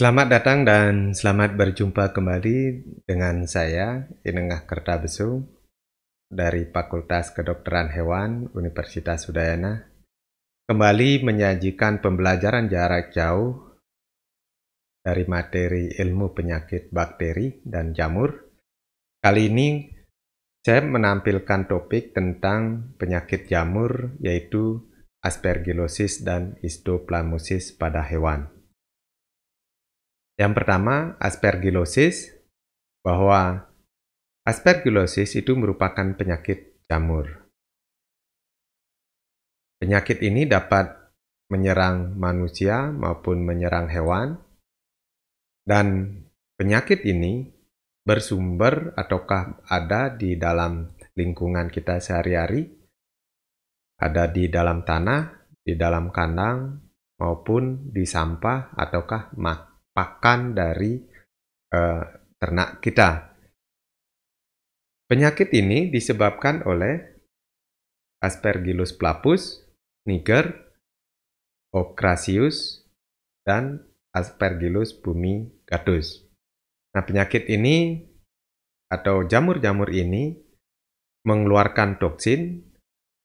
Selamat datang dan selamat berjumpa kembali dengan saya, Inengah Kertabesung, dari Fakultas Kedokteran Hewan Universitas Udayana, kembali menyajikan pembelajaran jarak jauh dari materi ilmu penyakit bakteri dan jamur. Kali ini saya menampilkan topik tentang penyakit jamur, yaitu Aspergillosis dan Histoplasmosis pada hewan. Yang pertama, Aspergillosis, bahwa Aspergillosis itu merupakan penyakit jamur. Penyakit ini dapat menyerang manusia maupun menyerang hewan, dan penyakit ini bersumber ataukah ada di dalam lingkungan kita sehari-hari, ada di dalam tanah, di dalam kandang, maupun di sampah ataukah pakan dari ternak kita. Penyakit ini disebabkan oleh Aspergillus flavus, niger, Ocrasius, dan Aspergillus fumigatus. Nah, penyakit ini atau jamur-jamur ini mengeluarkan toksin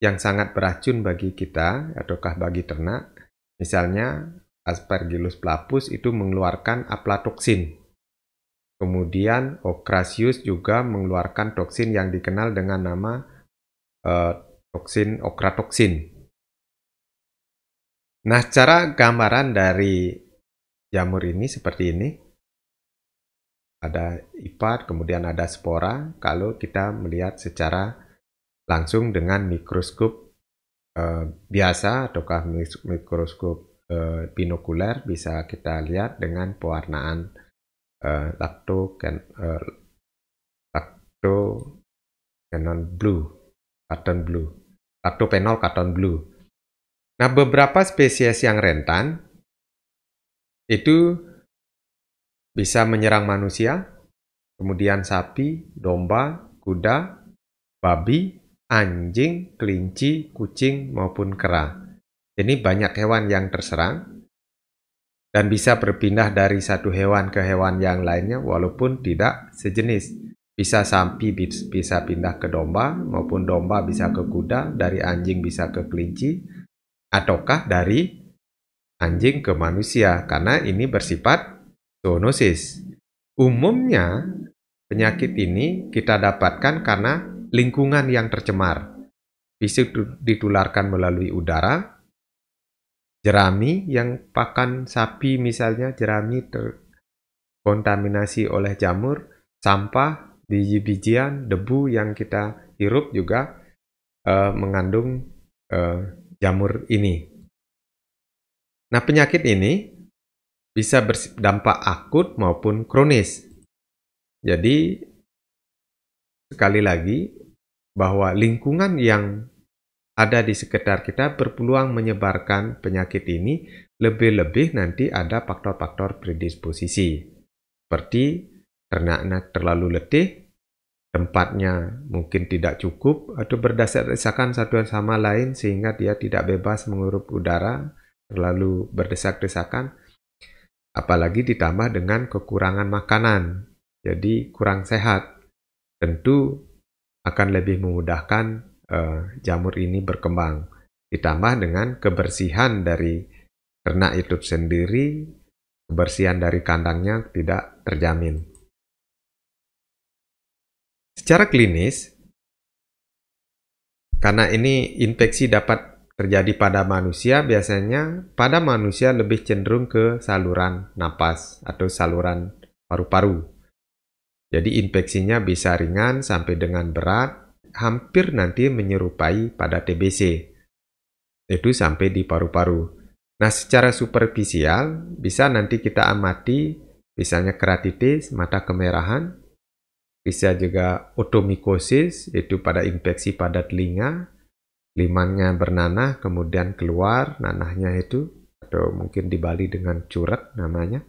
yang sangat beracun bagi kita ataukah bagi ternak. Misalnya Aspergillus flavus itu mengeluarkan aflatoksin. Kemudian Ocrasius juga mengeluarkan toksin yang dikenal dengan nama toksin ocratoksin. Nah, cara gambaran dari jamur ini seperti ini. Ada hipat, kemudian ada spora. Kalau kita melihat secara langsung dengan mikroskop biasa ataukah mikroskop binokuler, bisa kita lihat dengan pewarnaan lactophenol katon blue. Nah, beberapa spesies yang rentan itu bisa menyerang manusia, kemudian sapi, domba, kuda, babi, anjing, kelinci, kucing, maupun kera. Ini banyak hewan yang terserang dan bisa berpindah dari satu hewan ke hewan yang lainnya walaupun tidak sejenis. Bisa sapi bisa pindah ke domba, maupun domba bisa ke kuda, dari anjing bisa ke kelinci, ataukah dari anjing ke manusia, karena ini bersifat zoonosis. Umumnya penyakit ini kita dapatkan karena lingkungan yang tercemar. Bisa ditularkan melalui udara, jerami yang pakan sapi misalnya, jerami terkontaminasi oleh jamur, sampah, biji-bijian, debu yang kita hirup juga mengandung jamur ini. Nah, penyakit ini bisa berdampak akut maupun kronis. Jadi, sekali lagi, bahwa lingkungan yang ada di sekitar kita berpeluang menyebarkan penyakit ini, lebih-lebih nanti ada faktor-faktor predisposisi. Seperti ternaknya terlalu letih, tempatnya mungkin tidak cukup, atau berdesak-desakan satu sama lain sehingga dia tidak bebas menghirup udara, terlalu berdesak-desakan, apalagi ditambah dengan kekurangan makanan, jadi kurang sehat. Tentu akan lebih memudahkan jamur ini berkembang. Ditambah dengan kebersihan dari ternak itu sendiri, kebersihan dari kandangnya tidak terjamin. Secara klinis, karena ini infeksi dapat terjadi pada manusia, biasanya pada manusia lebih cenderung ke saluran napas atau saluran paru-paru. Jadi infeksinya bisa ringan sampai dengan berat, hampir nanti menyerupai pada TBC. Itu sampai di paru-paru. Nah, secara superficial bisa nanti kita amati misalnya keratitis, mata kemerahan, bisa juga otomikosis, itu pada infeksi pada telinga, limannya bernanah, kemudian keluar nanahnya itu, atau mungkin di Bali dengan curet namanya.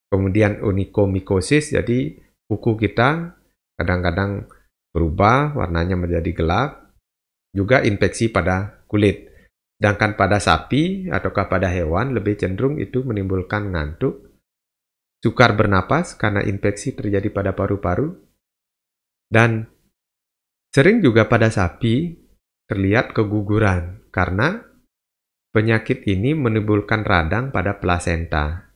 Kemudian onikomikosis, jadi kuku kita kadang-kadang berubah, warnanya menjadi gelap. Juga infeksi pada kulit. Sedangkan pada sapi ataukah pada hewan lebih cenderung itu menimbulkan ngantuk, sukar bernapas karena infeksi terjadi pada paru-paru, dan sering juga pada sapi terlihat keguguran karena penyakit ini menimbulkan radang pada plasenta,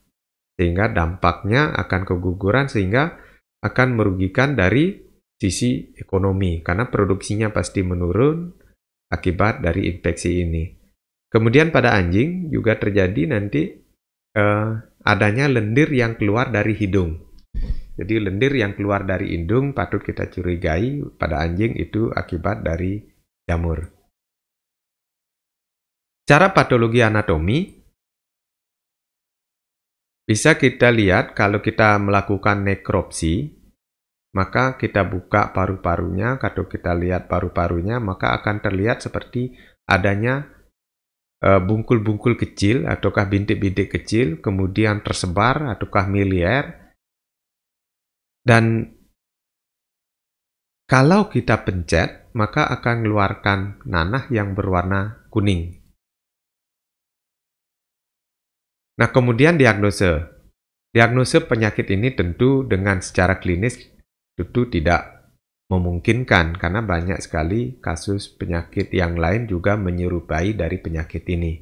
sehingga dampaknya akan keguguran sehingga akan merugikan dari sisi ekonomi karena produksinya pasti menurun akibat dari infeksi ini. Kemudian pada anjing juga terjadi nanti adanya lendir yang keluar dari hidung. Jadi lendir yang keluar dari hidung patut kita curigai pada anjing itu akibat dari jamur. Cara patologi anatomi bisa kita lihat kalau kita melakukan nekropsi, maka kita buka paru-parunya, kalau kita lihat paru-parunya, maka akan terlihat seperti adanya bungkul-bungkul kecil ataukah bintik-bintik kecil, kemudian tersebar ataukah miliar. Dan kalau kita pencet, maka akan mengeluarkan nanah yang berwarna kuning. Nah, kemudian diagnose. Diagnose penyakit ini tentu dengan secara klinis tentu tidak memungkinkan karena banyak sekali kasus penyakit yang lain juga menyerupai dari penyakit ini.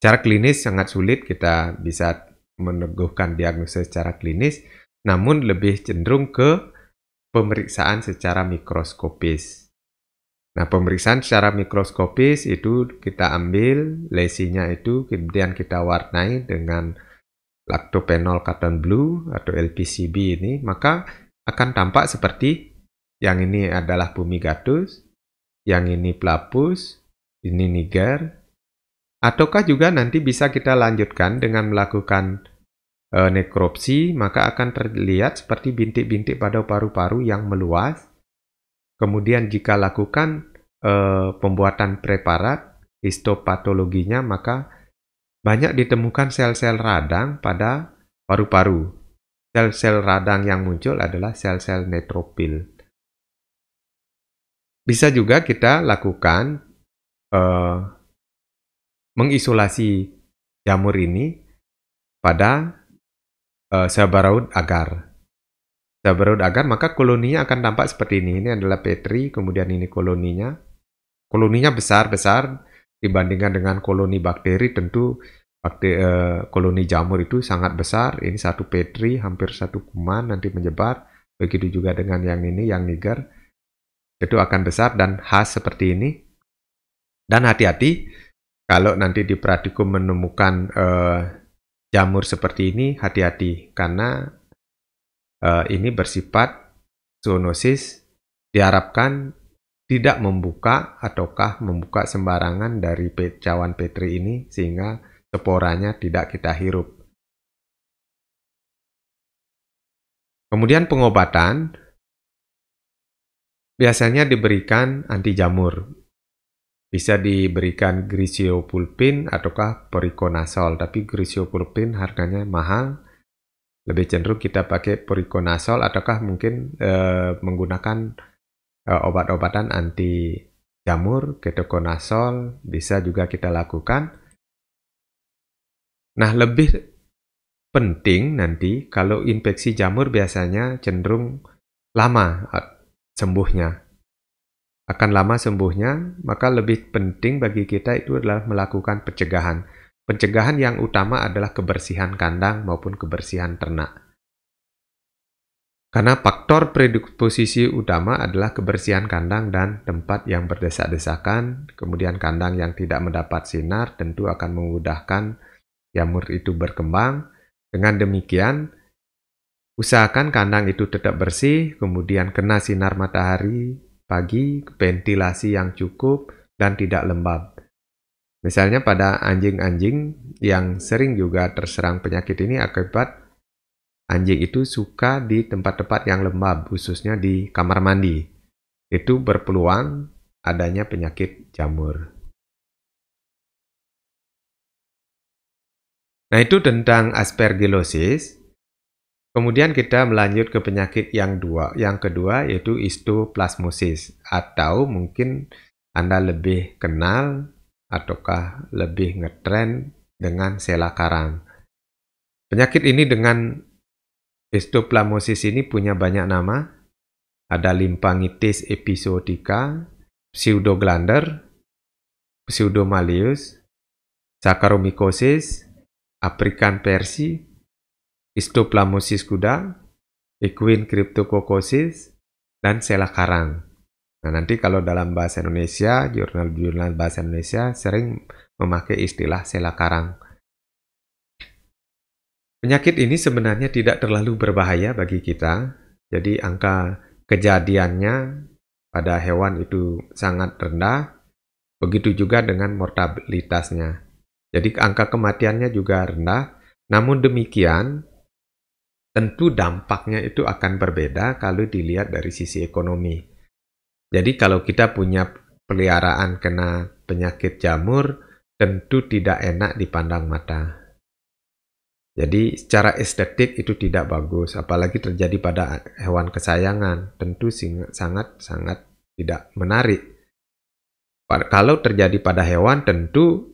Secara klinis sangat sulit kita bisa meneguhkan diagnosa secara klinis, namun lebih cenderung ke pemeriksaan secara mikroskopis. Nah, pemeriksaan secara mikroskopis itu kita ambil lesinya itu, kemudian kita warnai dengan lactophenol cotton blue atau LPCB ini, maka akan tampak seperti yang ini adalah Fumigatus, yang ini Plapus, ini Niger, ataukah juga nanti bisa kita lanjutkan dengan melakukan nekropsi, maka akan terlihat seperti bintik-bintik pada paru-paru yang meluas. Kemudian jika lakukan pembuatan preparat histopatologinya, maka banyak ditemukan sel-sel radang pada paru-paru. Sel-sel radang yang muncul adalah sel-sel neutropil. Bisa juga kita lakukan mengisolasi jamur ini pada seabaraud agar. Seabaraud agar, maka koloninya akan tampak seperti ini. Ini adalah Petri, kemudian ini koloninya. Koloninya besar-besar dibandingkan dengan koloni bakteri, tentu koloni jamur itu sangat besar. Ini satu Petri, hampir satu kuman nanti menyebar. Begitu juga dengan yang ini, yang Niger. Itu akan besar dan khas seperti ini. Dan hati-hati, kalau nanti di praktikum menemukan jamur seperti ini, hati-hati. Karena ini bersifat zoonosis, diharapkan tidak membuka ataukah membuka sembarangan dari cawan Petri ini sehingga sporanya tidak kita hirup. Kemudian pengobatan biasanya diberikan anti jamur. Bisa diberikan Griseopulpin ataukah Poriconazole, tapi Griseopulpin harganya mahal. Lebih cenderung kita pakai Poriconazole ataukah mungkin menggunakan obat-obatan anti jamur, Ketoconazole bisa juga kita lakukan. Nah, lebih penting nanti kalau infeksi jamur biasanya cenderung lama sembuhnya. Akan lama sembuhnya, maka lebih penting bagi kita itu adalah melakukan pencegahan. Pencegahan yang utama adalah kebersihan kandang maupun kebersihan ternak. Karena faktor predisposisi utama adalah kebersihan kandang dan tempat yang berdesak-desakan, kemudian kandang yang tidak mendapat sinar tentu akan memudahkan jamur itu berkembang. Dengan demikian, usahakan kandang itu tetap bersih, kemudian kena sinar matahari pagi, ventilasi yang cukup, dan tidak lembab. Misalnya pada anjing-anjing yang sering juga terserang penyakit ini akibat anjing itu suka di tempat-tempat yang lembab, khususnya di kamar mandi. Itu berpeluang adanya penyakit jamur. Nah, itu tentang aspergillosis. Kemudian kita melanjut ke penyakit yang kedua yaitu histoplasmosis, atau mungkin Anda lebih kenal ataukah lebih ngetren dengan sela karang. Penyakit ini dengan Histoplasmosis ini punya banyak nama. Ada limfangitis episodica, pseudoglander, pseudomaleus, saccharomycosis, African Persi, histoplasmosis kuda, equine cryptococcosis, dan sela karang. Nah, nanti kalau dalam bahasa Indonesia, jurnal-jurnal bahasa Indonesia sering memakai istilah sela karang. Penyakit ini sebenarnya tidak terlalu berbahaya bagi kita, jadi angka kejadiannya pada hewan itu sangat rendah, begitu juga dengan mortalitasnya. Jadi angka kematiannya juga rendah, namun demikian tentu dampaknya itu akan berbeda kalau dilihat dari sisi ekonomi. Jadi kalau kita punya peliharaan kena penyakit jamur, tentu tidak enak dipandang mata. Jadi secara estetik itu tidak bagus, apalagi terjadi pada hewan kesayangan, tentu sangat-sangat tidak menarik. Kalau terjadi pada hewan, tentu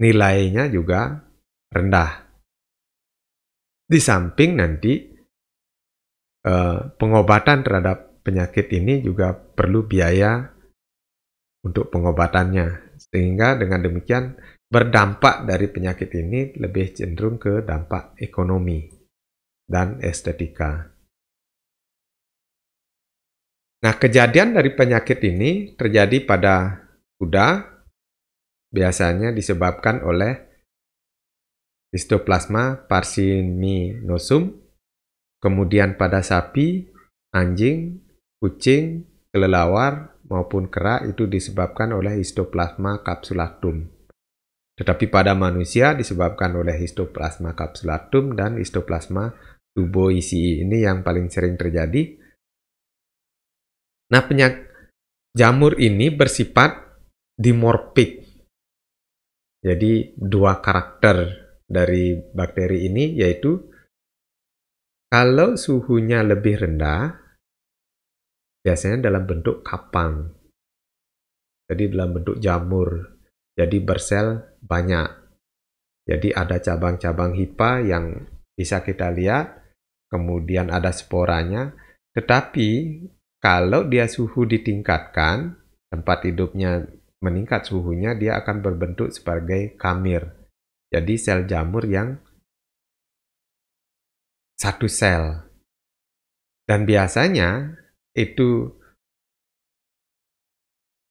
nilainya juga rendah. Di samping nanti pengobatan terhadap penyakit ini juga perlu biaya untuk pengobatannya, sehingga dengan demikian berdampak dari penyakit ini lebih cenderung ke dampak ekonomi dan estetika. Nah, kejadian dari penyakit ini terjadi pada kuda, biasanya disebabkan oleh Histoplasma parsimoniorum, kemudian pada sapi, anjing, kucing, kelelawar, maupun kera itu disebabkan oleh Histoplasma capsulatum. Tetapi pada manusia disebabkan oleh Histoplasma capsulatum dan Histoplasma tuboisii. Ini yang paling sering terjadi. Nah, jamur ini bersifat dimorfik. Jadi dua karakter dari bakteri ini yaitu kalau suhunya lebih rendah, biasanya dalam bentuk kapang. Jadi dalam bentuk jamur. Jadi bersel banyak. Jadi ada cabang-cabang hifa yang bisa kita lihat, kemudian ada sporanya. Tetapi kalau dia suhu ditingkatkan, tempat hidupnya meningkat suhunya, dia akan berbentuk sebagai kamir. Jadi sel jamur yang satu sel. Dan biasanya itu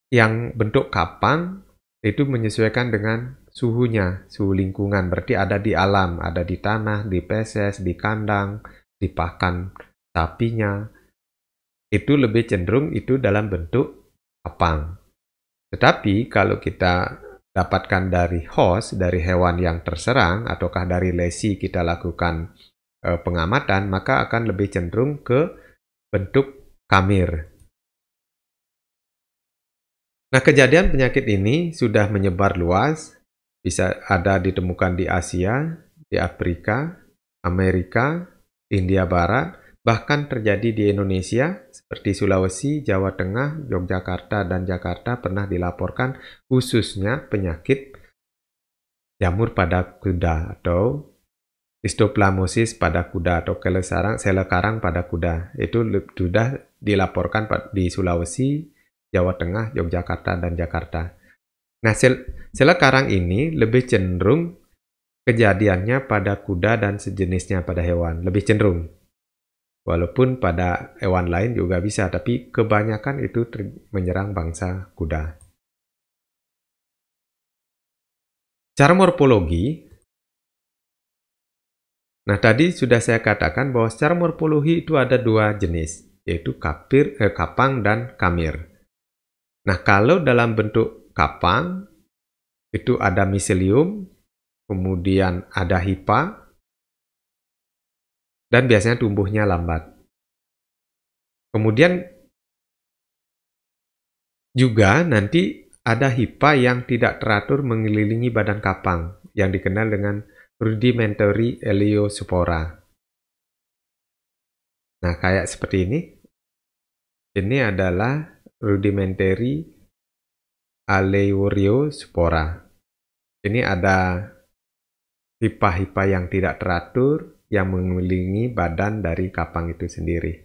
yang bentuk kapang itu menyesuaikan dengan suhunya, suhu lingkungan. Berarti ada di alam, ada di tanah, di feses, di kandang, di pakan sapinya. Itu lebih cenderung itu dalam bentuk kapang. Tetapi kalau kita dapatkan dari host, dari hewan yang terserang, ataukah dari lesi kita lakukan pengamatan, maka akan lebih cenderung ke bentuk kamir. Nah, kejadian penyakit ini sudah menyebar luas, bisa ada ditemukan di Asia, di Afrika, Amerika, India Barat, bahkan terjadi di Indonesia, seperti Sulawesi, Jawa Tengah, Yogyakarta, dan Jakarta pernah dilaporkan khususnya penyakit jamur pada kuda atau histoplasmosis pada kuda atau sela karang pada kuda. Itu sudah dilaporkan di Sulawesi, Jawa Tengah, Yogyakarta, dan Jakarta. Nah, sela karang ini lebih cenderung kejadiannya pada kuda dan sejenisnya pada hewan. Lebih cenderung. Walaupun pada hewan lain juga bisa, tapi kebanyakan itu menyerang bangsa kuda. Cara morfologi. Nah, tadi sudah saya katakan bahwa secara morfologi itu ada dua jenis, yaitu kapang dan kamir. Nah, kalau dalam bentuk kapang, itu ada miselium, kemudian ada hifa, dan biasanya tumbuhnya lambat. Kemudian juga nanti ada hifa yang tidak teratur mengelilingi badan kapang, yang dikenal dengan rudimentary Eliospora. Nah, kayak seperti ini. Ini adalah rudimentary Eliospora. Ini ada hifa-hifa yang tidak teratur, yang mengelilingi badan dari kapang itu sendiri.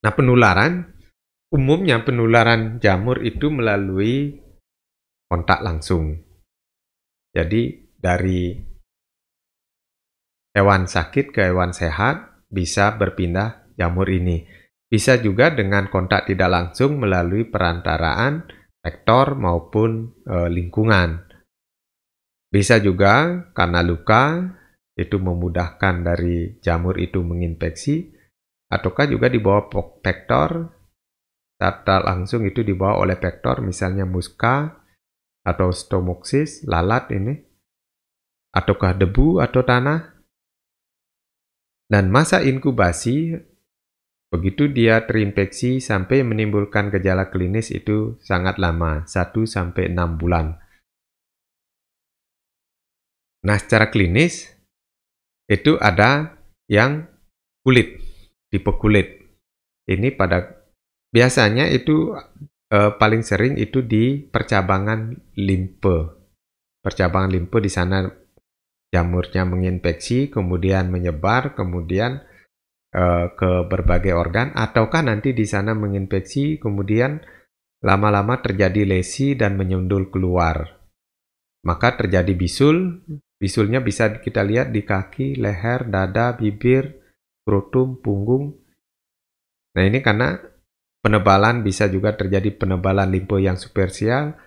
Nah, umumnya penularan jamur itu melalui kontak langsung. Jadi dari hewan sakit ke hewan sehat bisa berpindah jamur ini. Bisa juga dengan kontak tidak langsung melalui perantaraan vektor maupun lingkungan. Bisa juga karena luka, itu memudahkan dari jamur itu menginfeksi, ataukah juga dibawa vektor, secara langsung itu dibawa oleh vektor, misalnya muska, atau stomoksis, lalat ini, ataukah debu atau tanah. Dan masa inkubasi, begitu dia terinfeksi sampai menimbulkan gejala klinis itu sangat lama, 1-6 bulan. Nah, secara klinis, itu ada yang kulit, tipe kulit. Ini biasanya itu paling sering itu di percabangan limfe. Percabangan limfe di sana jamurnya menginfeksi, kemudian menyebar, kemudian ke berbagai organ, ataukah nanti di sana menginfeksi, kemudian lama-lama terjadi lesi dan menyundul keluar. Maka terjadi bisul. Bisulnya bisa kita lihat di kaki, leher, dada, bibir, skrotum, punggung. Nah, ini karena penebalan, bisa juga terjadi penebalan limfe yang superficial,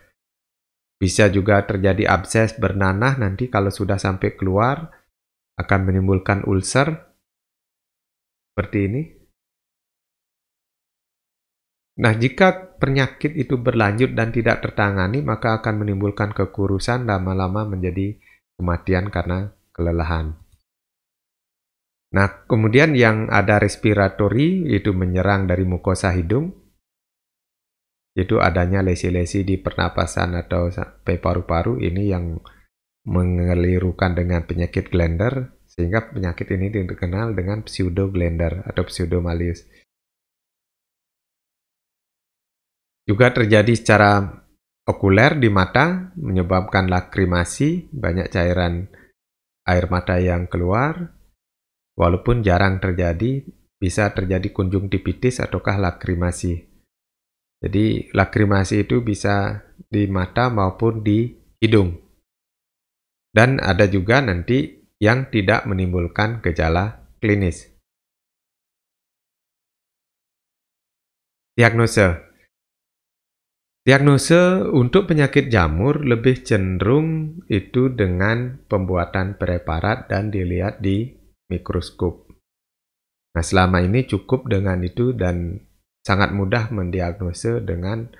bisa juga terjadi abses bernanah nanti kalau sudah sampai keluar, akan menimbulkan ulcer, seperti ini. Nah, jika penyakit itu berlanjut dan tidak tertangani, maka akan menimbulkan kekurusan, lama-lama menjadi kematian karena kelelahan. Nah, kemudian yang ada respiratory, itu menyerang dari mukosa hidung, itu adanya lesi-lesi di pernapasan atau sampai paru-paru, ini yang mengelirukan dengan penyakit Gleander, sehingga penyakit ini dikenal dengan pseudo Gleander atau pseudomalius. Juga terjadi secara okuler di mata, menyebabkan lakrimasi, banyak cairan air mata yang keluar, walaupun jarang terjadi, bisa terjadi konjungtivitis ataukah lakrimasi. Jadi lakrimasi itu bisa di mata maupun di hidung. Dan ada juga nanti yang tidak menimbulkan gejala klinis. Diagnosa untuk penyakit jamur lebih cenderung itu dengan pembuatan preparat dan dilihat di mikroskop. Nah, selama ini cukup dengan itu dan sangat mudah mendiagnosa dengan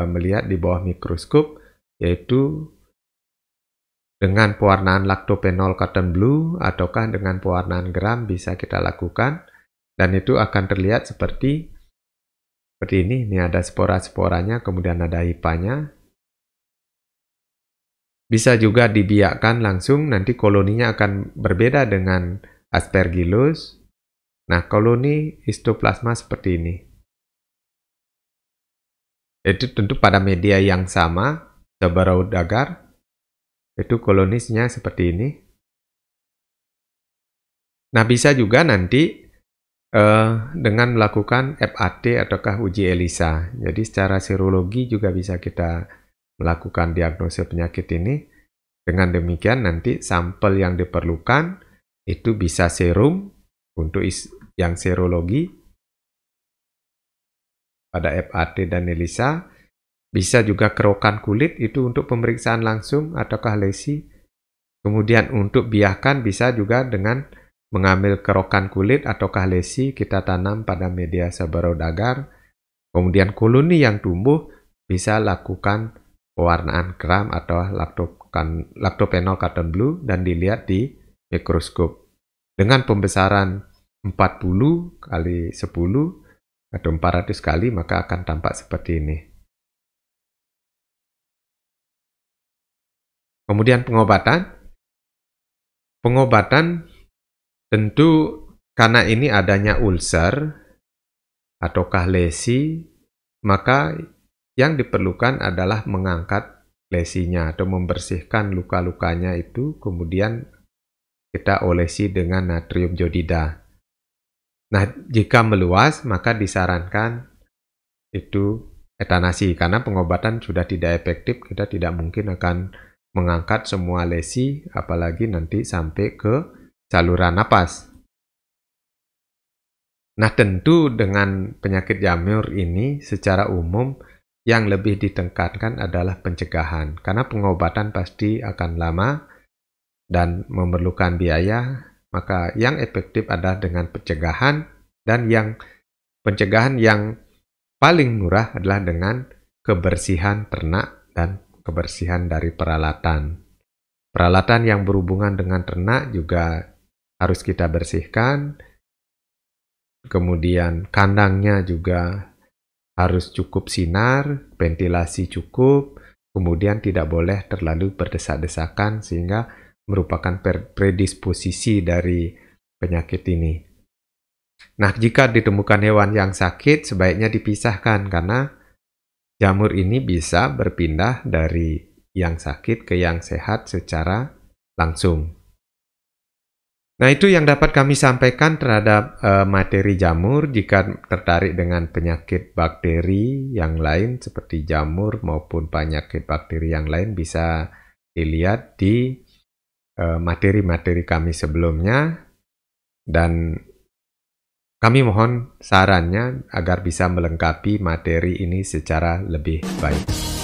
melihat di bawah mikroskop, yaitu dengan pewarnaan lactophenol cotton blue ataukah dengan pewarnaan gram bisa kita lakukan, dan itu akan terlihat seperti ini. Ini ada spora-sporanya, kemudian ada hipanya. Bisa juga dibiakkan langsung, nanti koloninya akan berbeda dengan Aspergillus. Nah, koloni histoplasma seperti ini. Itu tentu pada media yang sama, seberau agar, itu kolonisnya seperti ini. Nah, bisa juga nanti dengan melakukan FAT ataukah uji ELISA. Jadi secara serologi juga bisa kita melakukan diagnosa penyakit ini. Dengan demikian nanti sampel yang diperlukan itu bisa serum untuk yang serologi pada FAT dan ELISA. Bisa juga kerokan kulit itu untuk pemeriksaan langsung ataukah lesi. Kemudian untuk biakan bisa juga dengan mengambil kerokan kulit ataukah lesi kita tanam pada media seberau agar. Kemudian koloni yang tumbuh bisa lakukan pewarnaan gram atau lactophenol cotton blue dan dilihat di mikroskop. Dengan pembesaran 40 kali 10 atau 400 kali maka akan tampak seperti ini. Kemudian pengobatan. Tentu karena ini adanya ulcer ataukah lesi, maka yang diperlukan adalah mengangkat lesinya atau membersihkan luka-lukanya itu, kemudian kita olesi dengan natrium jodida. Nah, jika meluas, maka disarankan itu etanasi, karena pengobatan sudah tidak efektif, kita tidak mungkin akan mengangkat semua lesi, apalagi nanti sampai ke saluran napas. Nah, tentu dengan penyakit jamur ini secara umum yang lebih ditekankan adalah pencegahan, karena pengobatan pasti akan lama dan memerlukan biaya, maka yang efektif adalah dengan pencegahan, dan pencegahan yang paling murah adalah dengan kebersihan ternak dan kebersihan dari peralatan. Peralatan yang berhubungan dengan ternak juga harus kita bersihkan. Kemudian kandangnya juga harus cukup sinar, ventilasi cukup, kemudian tidak boleh terlalu berdesak-desakan sehingga merupakan predisposisi dari penyakit ini. Nah, jika ditemukan hewan yang sakit, sebaiknya dipisahkan karena jamur ini bisa berpindah dari yang sakit ke yang sehat secara langsung. Nah, itu yang dapat kami sampaikan terhadap materi jamur. Jika tertarik dengan penyakit bakteri yang lain seperti jamur maupun penyakit bakteri yang lain, bisa dilihat di materi-materi kami sebelumnya. Dan kami mohon sarannya agar bisa melengkapi materi ini secara lebih baik.